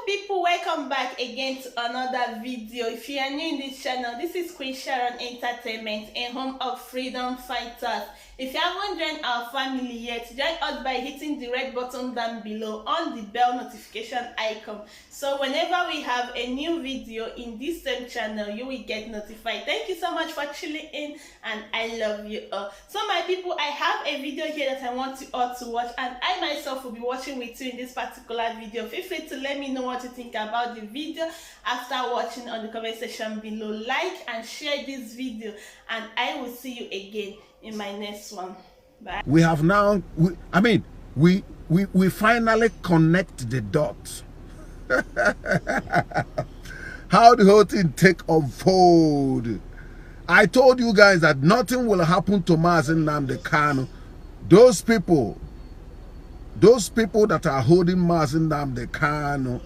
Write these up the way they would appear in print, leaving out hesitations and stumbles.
People, welcome back again to another video. If you are new in this channel, this is Queen Sharon Entertainment, a home of freedom fighters. If you haven't joined our family yet, join us by hitting the red button down below on the bell notification icon, so whenever we have a new video in this same channel, you will get notified. Thank you so much for tuning in, and I love you all. So my people, I have a video here that I want you all to watch, and I myself will be watching with you in this particular video. Feel free to let me know what you think about the video after watching on the comment section below. Like and share this video, and I will see you again in my next one. Bye. We have now, we finally connect the dots. How the whole thing take unfold. I told you guys that nothing will happen to Mazi Nnamdi Kanu. Those people that are holding Mazi Nnamdi Kanu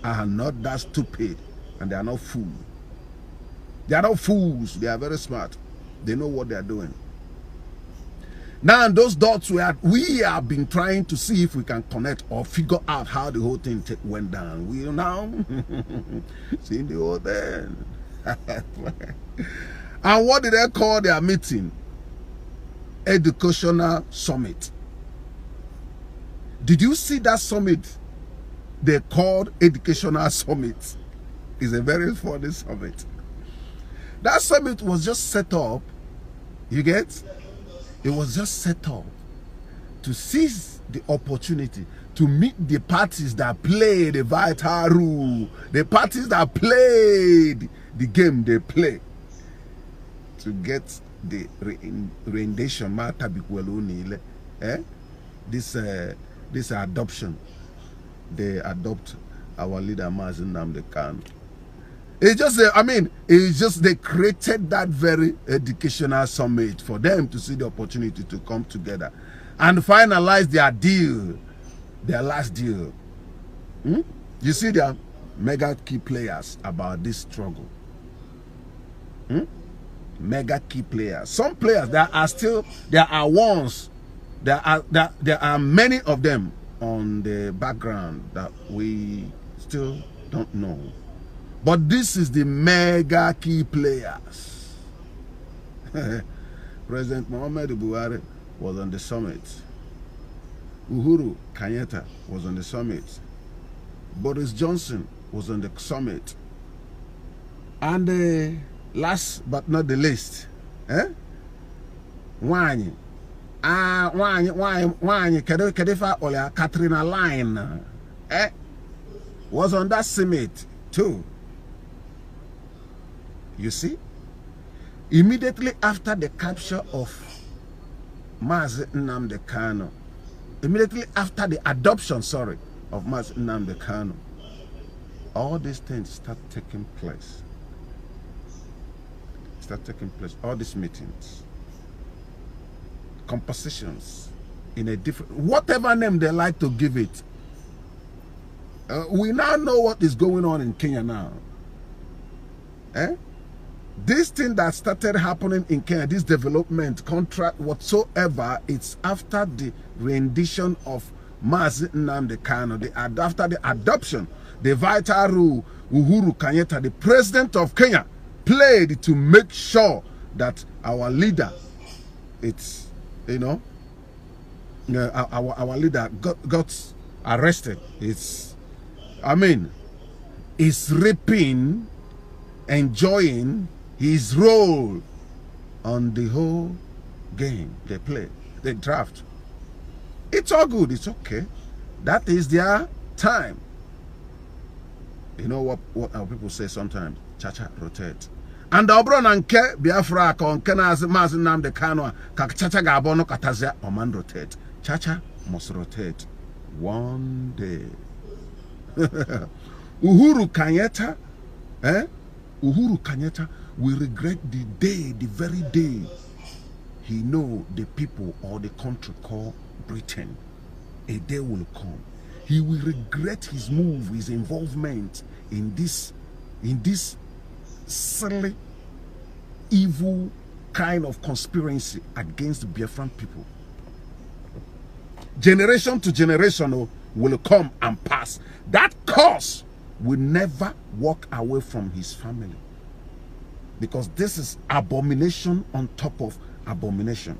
are not that stupid, and they are not fools. They are not fools. They are very smart. They know what they are doing. Now, those dots we have been trying to see if we can connect or figure out how the whole thing went down. We are now seeing the whole thing. And what did they call their meeting? Educational Summit. Did you see that summit? They called Educational Summit. It's a very funny summit. That summit was just set up, you get? It was just set up to seize the opportunity to meet the parties that played the vital role, the parties that played the game they play, to get the rendition matter this adoption. They adopt our leader Mazi Nnamdi Kanu. It's just they created that very educational summit for them to see the opportunity to come together and finalize their deal, their last deal. You see, there are mega key players about this struggle. Mega key players. Some players there are many of them on the background that we still don't know. But this is the mega key players. President Muhammadu Buhari was on the summit. Uhuru Kenyatta was on the summit. Boris Johnson was on the summit. And last but not the least, Katrina Line was on that summit too. You see, immediately after the capture of Mazi Nnamdi Kanu, immediately after the adoption, of Mazi Nnamdi Kanu, all these things start taking place. All these meetings, compositions, in a different, whatever name they like to give it. We now know what is going on in Kenya now. This thing that started happening in Kenya, this development, contract, whatsoever, it's after the rendition of Mazi Nnamdi Kanu, after the adoption, the vital role Uhuru Kenyatta, the president of Kenya, played to make sure that our leader, our leader got arrested. Is reaping, enjoying his role on the whole game they play, the draft. It's all good, it's okay. That is their time. You know what our people say sometimes? Chacha rotate. And Obronanke Biafra kon Mazi Nnamdi Kanu kak Chacha gabono katazia oman rotate. Chacha must rotate one day. Uhuru Kenyatta, Uhuru Kenyatta will regret the very day he know the people or the country called Britain. A day will come. He will regret his move, his involvement in this silly, evil kind of conspiracy against the Biafran people. Generation to generation will come and pass. That curse will never walk away from his family, because this is abomination on top of abomination.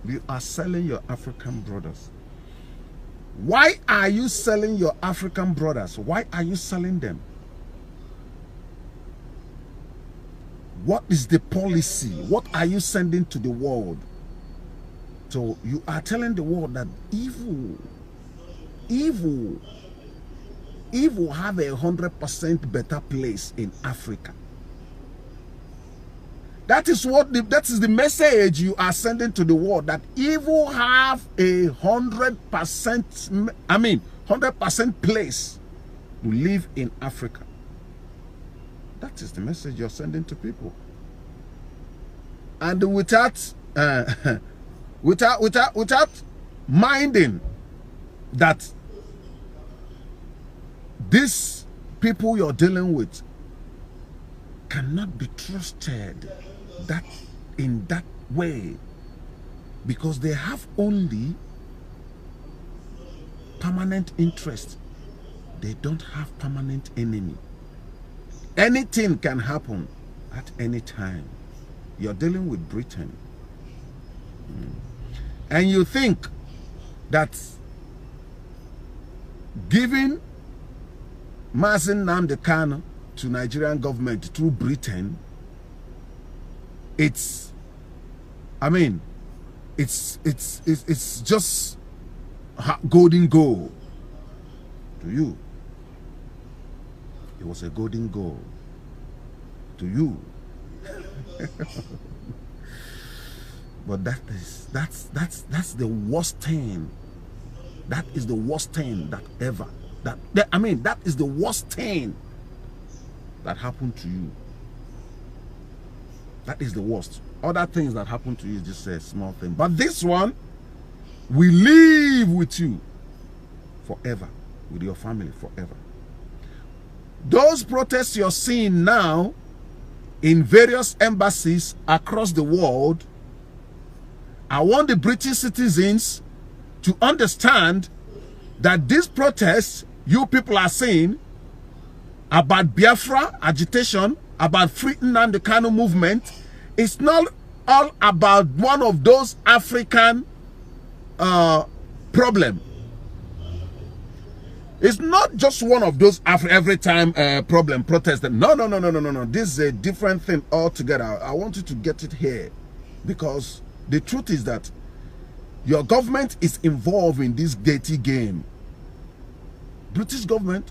You are selling your African brothers. Why are you selling your African brothers? Why are you selling them? What is the policy? What are you sending to the world? So you are telling the world that evil have 100% better place in Africa. That is the message you are sending to the world, that evil have 100%, 100% place to live in Africa. That is the message you're sending to people. And without minding that these people you're dealing with cannot be trusted in that way, because they have only permanent interest. They don't have permanent enemy. Anything can happen at any time. You're dealing with Britain. And you think that giving Mazen Nnamdi Kanu to Nigerian government through Britain, it's just golden goal to you. It was a golden goal to you. But that's the worst thing. That is the worst thing that ever. That is the worst thing that happened to you. That is the worst. Other things that happen to you is just a small thing. But this one will live with you forever, with your family forever. Those protests you're seeing now in various embassies across the world, I want the British citizens to understand that these protests you people are seeing about Biafra agitation, about freeing Nnamdi Kanu movement, it's not all about one of those African problem. It's not just one of those every time problem protest. No. This is a different thing altogether. I want you to get it here, because the truth is that your government is involved in this dirty game. British government,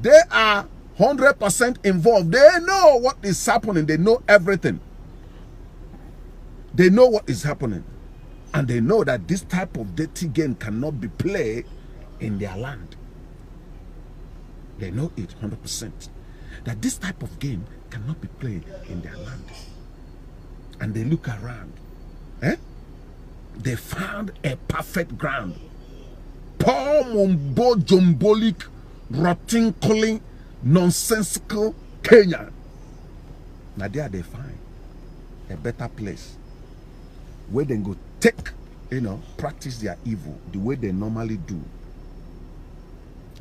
they are 100% involved. They know what is happening. They know everything. They know what is happening. And they know that this type of dirty game cannot be played in their land. They know it 100%. That this type of game cannot be played in their land. And they look around. They found a perfect ground. Poor mumbo jombolic, rotten calling, nonsensical Kenya. Now there they find a better place where they go take, practice their evil the way they normally do.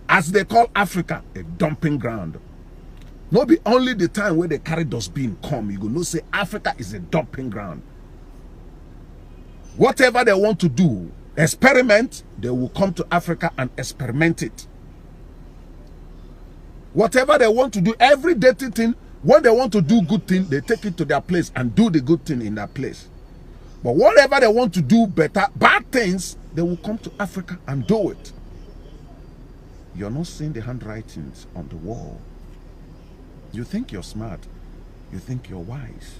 As they call Africa a dumping ground. Not be only the time where they carry dustbin come, you go no say Africa is a dumping ground. Whatever they want to do, experiment, they will come to Africa and experiment it. Whatever they want to do, every dirty thing, when they want to do good thing, they take it to their place and do the good thing in that place. But whatever they want to do better, bad things, they will come to Africa and do it. You're not seeing the handwritings on the wall. You think you're smart. You think you're wise.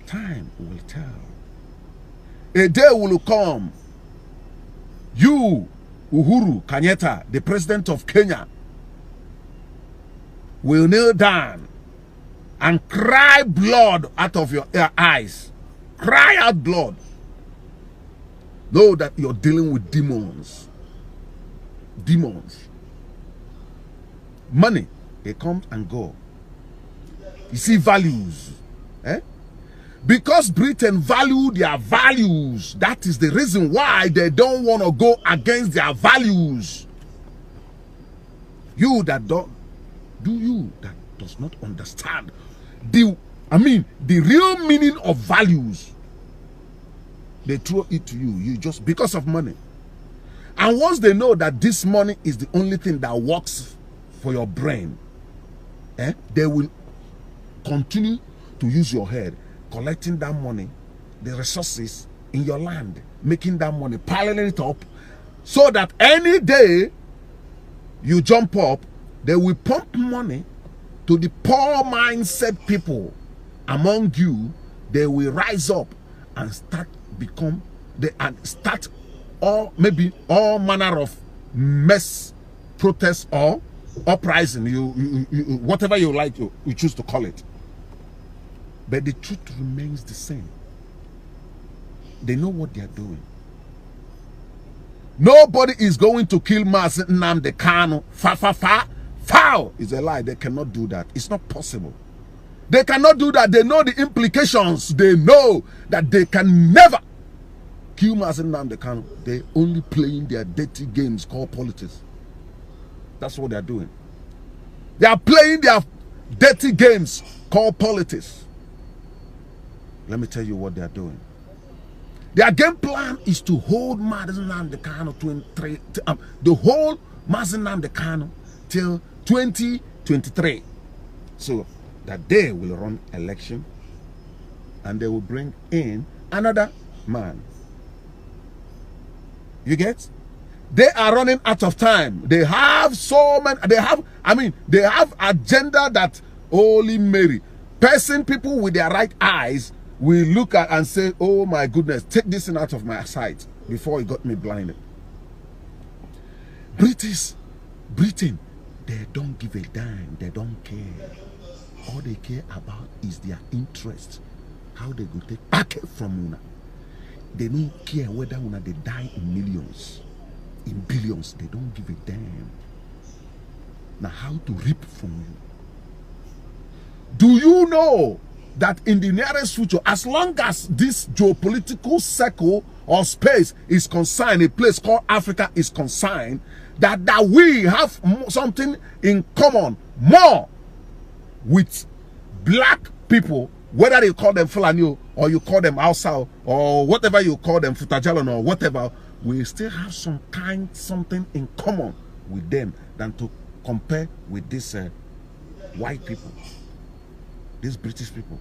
Time will tell. A day will come. You, Uhuru Kenyatta, the president of Kenya, will kneel down and cry blood out of your eyes. Cry out blood. Know that you're dealing with demons. Demons. Money, they come and go. You see values. Because Britain value their values, that is the reason why they don't want to go against their values. You that don't, do you that does not understand the real meaning of values, they throw it to you. You just, because of money. And once they know that this money is the only thing that works for your brain, they will continue to use your head, collecting that money, the resources in your land, making that money, piling it up, so that any day you jump up, they will pump money to the poor mindset people among you. They will rise up and start all manner of mess, protest, or uprising, you whatever you like, you choose to call it. But the truth remains the same. They know what they are doing. Nobody is going to kill Mazi Nnamdi Kanu. Foul is a lie. They cannot do that. It's not possible. They cannot do that. They know the implications. They know that they can never kill Mazi Nnamdi Kanu. They're only playing their dirty games called politics. That's what they're doing. They are playing their dirty games called politics. Let me tell you what they are doing. Their game plan is to hold Mazi Nnamdi Kanu the whole Mazi Nnamdi Kanu till 2023. So that they will run election and they will bring in another man. You get? They are running out of time. They have so many, they have agenda that Holy Mary, people with their right eyes will look at and say, oh my goodness, take this thing out of my sight before it got me blinded. Britain, they don't give a damn. They don't care. All they care about is their interest. How they go take back from Una. They don't care whether Una they die in millions, in billions. They don't give a damn. Now how to reap from you. Do you know that in the nearest future, as long as this geopolitical circle or space is concerned, a place called Africa is concerned, that we have something in common more with black people, whether you call them Fulani or you call them Hausa or whatever you call them, Futajalon or whatever, we still have something in common with them than to compare with these white people, these British people.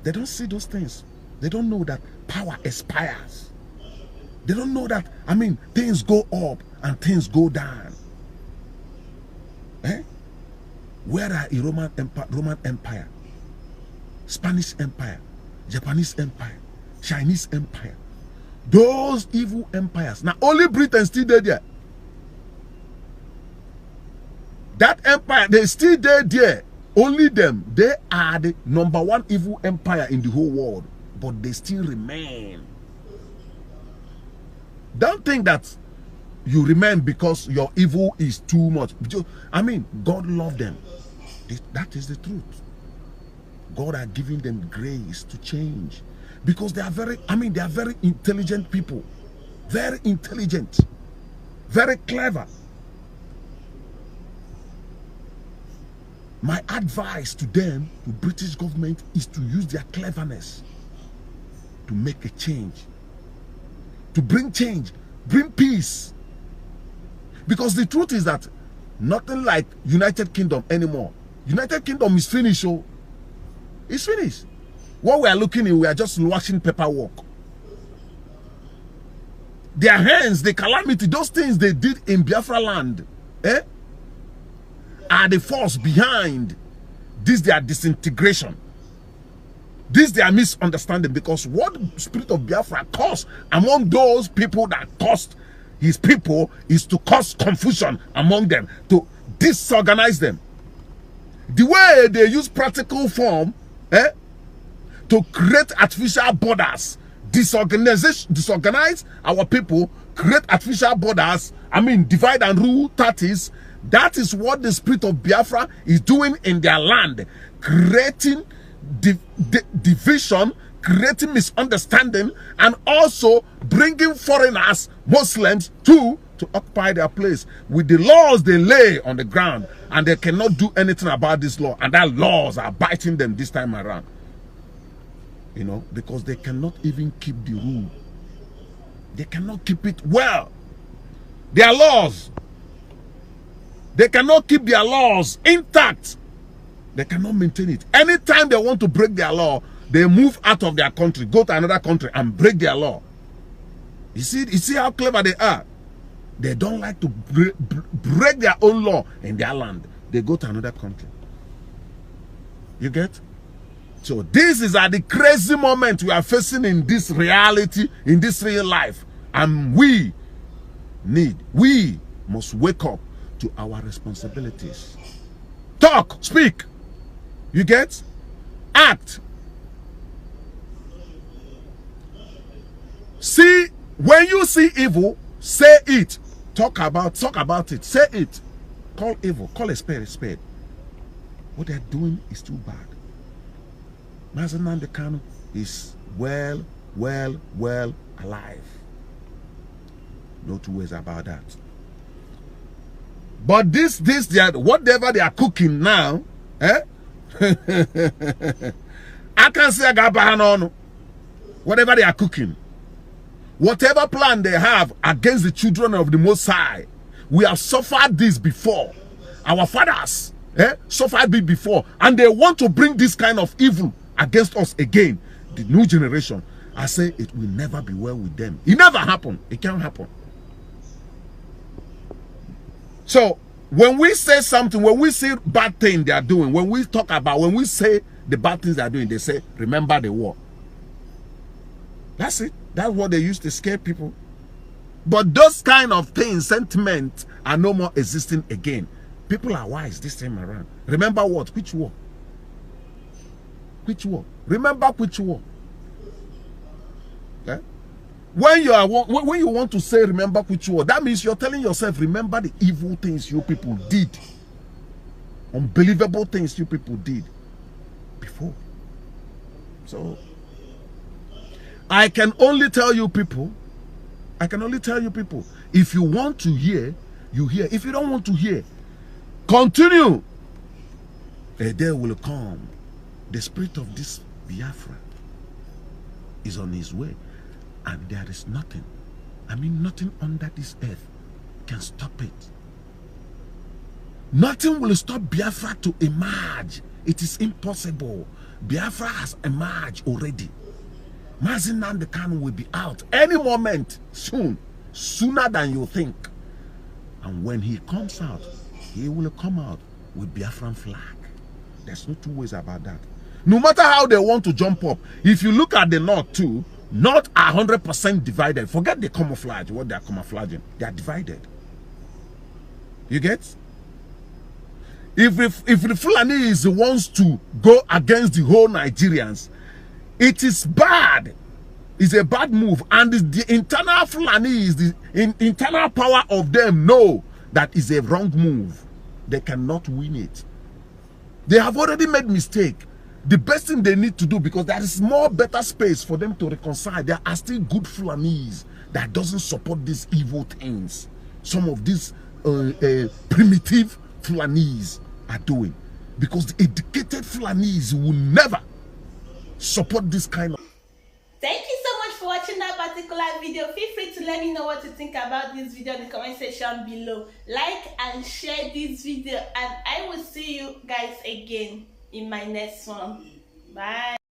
They don't see those things. They don't know that power expires. They don't know that, things go up and things go down. Where are the Roman Empire, Spanish Empire, Japanese Empire, Chinese Empire? Those evil empires. Now only Britain still there. That empire, they still there. Only them. They are the #1 evil empire in the whole world. But they still remain. Don't think that you remain because your evil is too much. God loved them. That is the truth. God are giving them grace to change. Because they are very intelligent people. Very intelligent. Very clever. My advice to them, to British government, is to use their cleverness to make a change. To bring change, bring peace. Because the truth is that nothing like United Kingdom anymore. United Kingdom is finished. Oh, it's finished. What we are looking at, we are just watching paperwork. Their hands, the calamity, those things they did in Biafra land, are the force behind this their disintegration. This their misunderstanding, because what the spirit of Biafra caused among those people that caused his people is to cause confusion among them, to disorganize them. The way they use practical form to create artificial borders, disorganize our people, create artificial borders, divide and rule 30s. That is what the spirit of Biafra is doing in their land, creating division, creating misunderstanding, and also bringing foreigners, Muslims, to to occupy their place with the laws they lay on the ground, and they cannot do anything about this law, and that laws are biting them this time around. You know, because they cannot even keep the rule. They cannot keep it well. Their laws, they cannot keep their laws intact. They cannot maintain it. Anytime they want to break their law, they move out of their country, go to another country and break their law. You see how clever they are? They don't like to break their own law in their land. They go to another country. You get? So this is at the crazy moment we are facing in this reality, in this real life. And we must wake up to our responsibilities. Talk, speak. You get? Act. See, when you see evil, say it. Talk about it. Say it. Call evil. Call a spade a spade. What they're doing is too bad. Mazi Nnamdi Kanu is well alive. No two ways about that. But whatever they are cooking now, I can say whatever they are cooking, whatever plan they have against the children of the Most High, we have suffered this before. Our fathers suffered it before, and they want to bring this kind of evil against us again. The new generation, I say it will never be well with them. It never happened. It can't happen. So when we say something, when we see bad things they are doing, when we say the bad things they are doing, they say, remember the war. That's it. That's what they used to scare people. But those kind of things, sentiments, are no more existing again. People are wise this time around. Remember what? Which war? Which war? Remember which war? Okay? When you want to say remember which war, that means you're telling yourself, remember the evil things you people did. Unbelievable things you people did before. So I can only tell you people, if you want to hear, you hear. If you don't want to hear, continue. A day will come. The spirit of this Biafra is on his way, and there is nothing, nothing under this earth can stop it. Nothing will stop Biafra to emerge. It is impossible. Biafra has emerged already. Mazi Nnamdi Kanu will be out any moment soon, sooner than you think. And when he comes out, he will come out with Biafran flag. There's no two ways about that. No matter how they want to jump up, if you look at the North too, not 100% divided. Forget the camouflage, what they are camouflaging. They are divided. You get? If the Fulani is the ones to go against the whole Nigerians, it is bad. It's a bad move. And the internal Fulani is the internal power of them know that is a wrong move. They cannot win it. They have already made mistake. The best thing they need to do, because there is more better space for them to reconcile. There are still good Fulanis that doesn't support these evil things. Some of these primitive Fulanis are doing. Because the educated Fulanis will never support this kind of... Thank you so much for watching that particular video. Feel free to let me know what you think about this video in the comment section below. Like and share this video, and I will see you guys again in my next one. Bye.